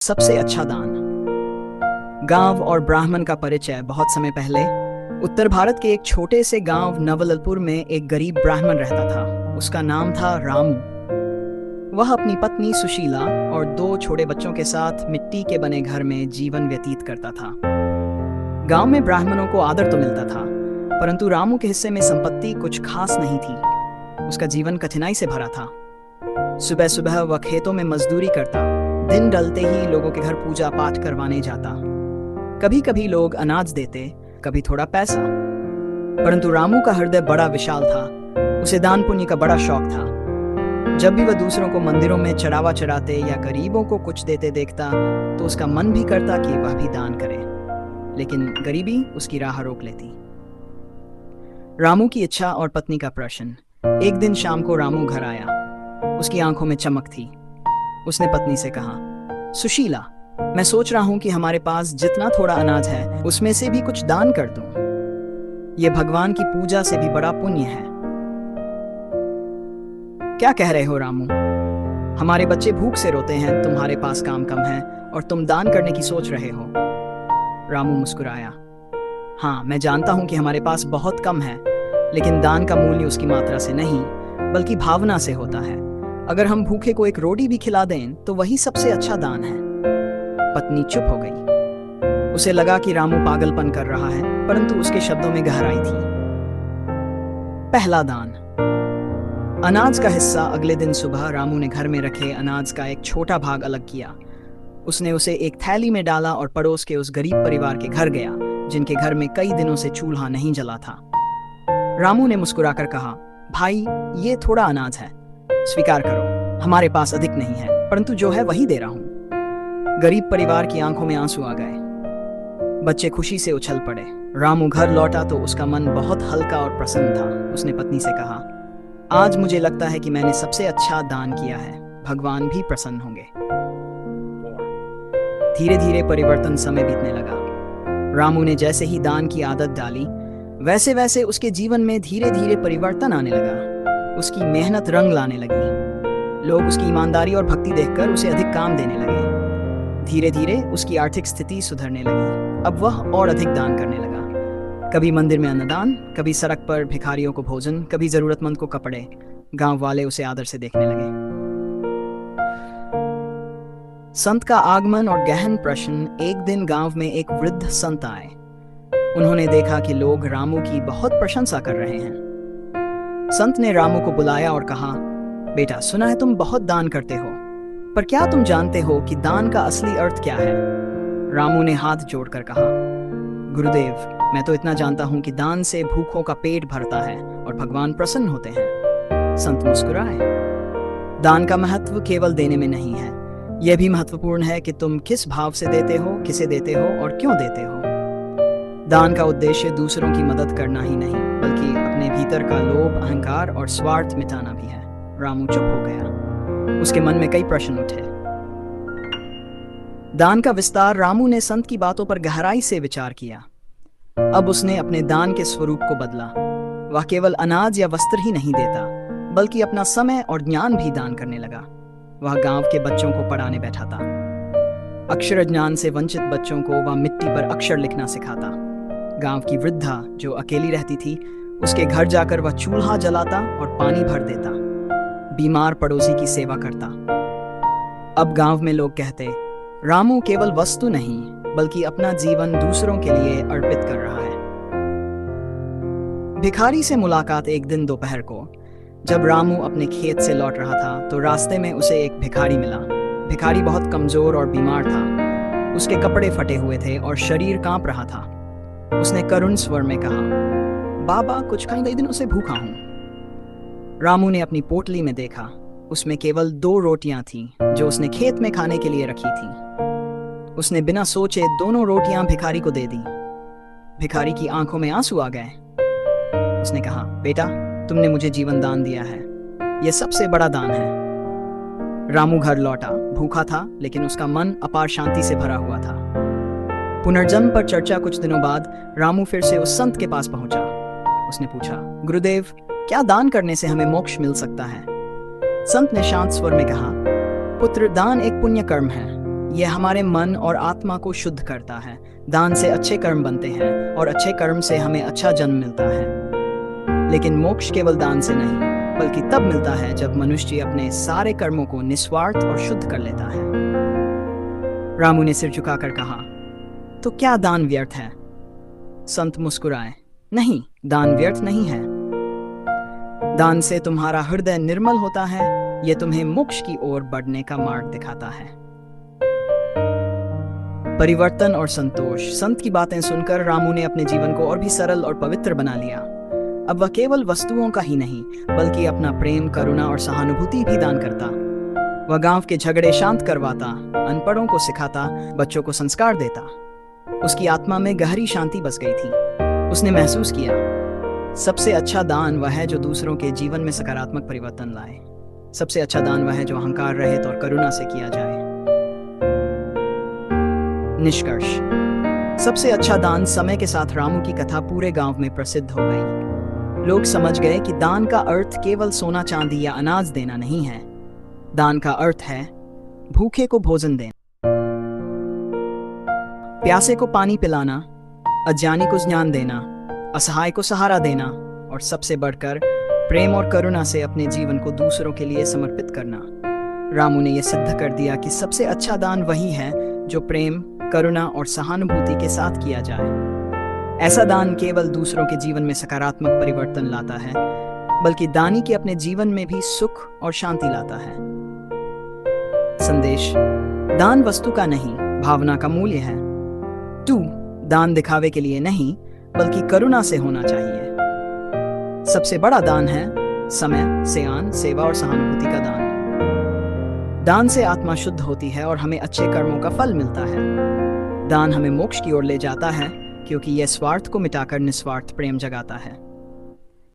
सबसे अच्छा दान। गांव और ब्राह्मण का परिचय। बहुत समय पहले उत्तर भारत के एक छोटे से गांव नवललपुर में एक गरीब ब्राह्मण रहता था। उसका नाम था रामू। वह अपनी पत्नी सुशीला और दो छोटे बच्चों के साथ मिट्टी के बने घर में जीवन व्यतीत करता था। गांव में ब्राह्मणों को आदर तो मिलता था, परंतु रामू के हिस्से में संपत्ति कुछ खास नहीं थी। उसका जीवन कठिनाई से भरा था। सुबह सुबह वह खेतों में मजदूरी करता, दिन ढलते ही लोगों के घर पूजा पाठ करवाने जाता। कभी कभी लोग अनाज देते, कभी थोड़ा पैसा। परंतु रामू का हृदय बड़ा विशाल था। उसे दान पुण्य का बड़ा शौक था। जब भी वह दूसरों को मंदिरों में चढ़ावा चढ़ाते या गरीबों को कुछ देते देखता तो उसका मन भी करता कि वह भी दान करे, लेकिन गरीबी उसकी राह रोक लेती। रामू की इच्छा और पत्नी का प्रश्न। एक दिन शाम को रामू घर आया। उसकी आंखों में चमक थी। उसने पत्नी से कहा, सुशीला, मैं सोच रहा हूं कि हमारे पास जितना थोड़ा अनाज है उसमें से भी कुछ दान कर दूं। यह भगवान की पूजा से भी बड़ा पुण्य है। क्या कह रहे हो रामू? हमारे बच्चे भूख से रोते हैं, तुम्हारे पास काम कम है और तुम दान करने की सोच रहे हो। रामू मुस्कुराया। हाँ, मैं जानता हूं कि हमारे पास बहुत कम है, लेकिन दान का मूल्य उसकी मात्रा से नहीं बल्कि भावना से होता है। अगर हम भूखे को एक रोटी भी खिला दें तो वही सबसे अच्छा दान है। पत्नी चुप हो गई। उसे लगा कि रामू पागलपन कर रहा है, परंतु उसके शब्दों में गहराई थी। पहला दान। अनाज का हिस्सा। अगले दिन सुबह रामू ने घर में रखे अनाज का एक छोटा भाग अलग किया। उसने उसे एक थैली में डाला और पड़ोस के उस गरीब परिवार के घर गया जिनके घर में कई दिनों से चूल्हा नहीं जला था। रामू ने मुस्कुराकर कहा, भाई, ये थोड़ा अनाज है, स्वीकार करो। हमारे पास अधिक नहीं है, परंतु जो है वही दे रहा हूं। गरीब परिवार की आंखों में आंसू आ गए। बच्चे खुशी से उछल पड़े। रामू घर लौटा तो उसका मन बहुत हल्का और प्रसन्न था। उसने पत्नी से कहा, आज मुझे लगता है कि मैंने सबसे अच्छा दान किया है। भगवान भी प्रसन्न होंगे। धीरे धीरे परिवर्तन। समय बीतने लगा। रामू ने जैसे ही दान की आदत डाली, वैसे वैसे उसके जीवन में धीरे धीरे परिवर्तन आने लगा। उसकी मेहनत रंग लाने लगी। लोग उसकी ईमानदारी और भक्ति देखकर उसे अधिक काम देने लगे। धीरे धीरे उसकी आर्थिक स्थिति सुधरने लगी। अब वह और अधिक दान करने लगा। कभी मंदिर में अन्नदान, कभी सड़क पर भिखारियों को भोजन, कभी जरूरतमंद को कपड़े। गांव वाले उसे आदर से देखने लगे। संत का आगमन और गहन प्रश्न। एक दिन गांव में एक वृद्ध संत आए। उन्होंने देखा कि लोग रामू की बहुत प्रशंसा कर रहे हैं। संत ने रामू को बुलाया और कहा, बेटा, सुना है तुम बहुत दान करते हो, पर क्या तुम जानते हो कि दान का असली अर्थ क्या है? रामू ने हाथ जोड़कर कहा, गुरुदेव, मैं तो इतना जानता हूं कि दान से भूखों का पेट भरता है और भगवान प्रसन्न होते हैं। संत मुस्कुराए। दान का महत्व केवल देने में नहीं है, यह भी महत्वपूर्ण है कि तुम किस भाव से देते हो, किसे देते हो और क्यों देते हो। दान का उद्देश्य दूसरों की मदद करना ही नहीं, बल्कि अपने भीतर का लोभ, अहंकार और स्वार्थ मिटाना भी है। रामू चुप हो गया। उसके मन में कई प्रश्न उठे। दान का विस्तार। रामू ने संत की बातों पर गहराई से विचार किया। अब उसने अपने दान के स्वरूप को बदला। वह केवल अनाज या वस्त्र ही नहीं देता, बल्कि अपना समय और ज्ञान भी दान करने लगा। वह गांव के बच्चों को पढ़ाने बैठा था। अक्षर ज्ञान से वंचित बच्चों को वह मिट्टी पर अक्षर लिखना सिखाता। गांव की वृद्धा जो अकेली रहती थी, उसके घर जाकर वह चूल्हा जलाता और पानी भर देता। बीमार पड़ोसी की सेवा करता। अब गांव में लोग कहते, रामू केवल वस्तु नहीं बल्कि अपना जीवन दूसरों के लिए अर्पित कर रहा है। भिखारी से मुलाकात। एक दिन दोपहर को जब रामू अपने खेत से लौट रहा था तो रास्ते में उसे एक भिखारी मिला। भिखारी बहुत कमजोर और बीमार था। उसके कपड़े फटे हुए थे और शरीर कांप रहा था। उसने करुण स्वर में कहा, बाबा, कुछ कई दिनों से भूखा हूं। रामू ने अपनी पोटली में देखा। उसमें केवल 2 रोटियां थीं जो उसने खेत में खाने के लिए रखी थीं। उसने बिना सोचे दोनों रोटियां भिखारी को दे दी। भिखारी की आंखों में आंसू आ गए। उसने कहा, बेटा, तुमने मुझे जीवन दान दिया है, यह सबसे बड़ा दान है। रामू घर लौटा। भूखा था, लेकिन उसका मन अपार शांति से भरा हुआ था। पुनर्जन्म पर चर्चा। कुछ दिनों बाद रामू फिर से उस संत के पास पहुंचा। उसने पूछा, गुरुदेव, क्या दान करने से हमें मोक्ष मिल सकता है? संत ने शांत स्वर में कहा, पुत्र, दान एक पुण्य कर्म है। यह हमारे मन और आत्मा को शुद्ध करता है। दान से अच्छे कर्म बनते हैं और अच्छे कर्म से हमें अच्छा जन्म मिलता है। लेकिन मोक्ष केवल दान से नहीं, बल्कि तब मिलता है जब मनुष्य अपने सारे कर्मों को निस्वार्थ और शुद्ध कर लेता है। रामू ने सिर झुकाकर कहा, तो क्या दान व्यर्थ है? संत मुस्कुराए, नहीं, दान व्यर्थ नहीं है। दान से तुम्हारा हृदय निर्मल होता है। यह तुम्हें मोक्ष की ओर बढ़ने का मार्ग दिखाता है। परिवर्तन और संतोष। संत की बातें सुनकर रामू ने अपने जीवन को और भी सरल और पवित्र बना लिया। अब वह केवल वस्तुओं का ही नहीं, बल्कि अपना प्रेम, करुणा और सहानुभूति भी दान करता। वह गांव के झगड़े शांत करवाता, अनपढ़ों को सिखाता, बच्चों को संस्कार देता। उसकी आत्मा में गहरी शांति बस गई थी। उसने महसूस किया, सबसे अच्छा दान वह है जो दूसरों के जीवन में सकारात्मक परिवर्तन लाए। सबसे अच्छा दान वह है जो अहंकार रहित और करुणा से किया जाए। निष्कर्ष। सबसे अच्छा दान। समय के साथ रामू की कथा पूरे गांव में प्रसिद्ध हो गई। लोग समझ गए कि दान का अर्थ केवल सोना, चांदी या अनाज देना नहीं है। दान का अर्थ है भूखे को भोजन देना, प्यासे को पानी पिलाना, अज्ञानी को ज्ञान देना, असहाय को सहारा देना और सबसे बढ़कर प्रेम और करुणा से अपने जीवन को दूसरों के लिए समर्पित करना। रामू ने यह सिद्ध कर दिया कि सबसे अच्छा दान वही है जो प्रेम, करुणा और सहानुभूति के साथ किया जाए। ऐसा दान केवल दूसरों के जीवन में सकारात्मक परिवर्तन लाता है, बल्कि दानी के अपने जीवन में भी सुख और शांति लाता है। संदेश। दान वस्तु का नहीं, भावना का मूल्य है। दान दिखावे के लिए नहीं, बल्कि करुणा से होना चाहिए। सबसे बड़ा दान है समय, ज्ञान, सेवा और सहानुभूति का दान। दान से आत्मा शुद्ध होती है और हमें अच्छे कर्मों का फल मिलता है। दान हमें मोक्ष की ओर ले जाता है, क्योंकि यह स्वार्थ को मिटाकर निस्वार्थ प्रेम जगाता है।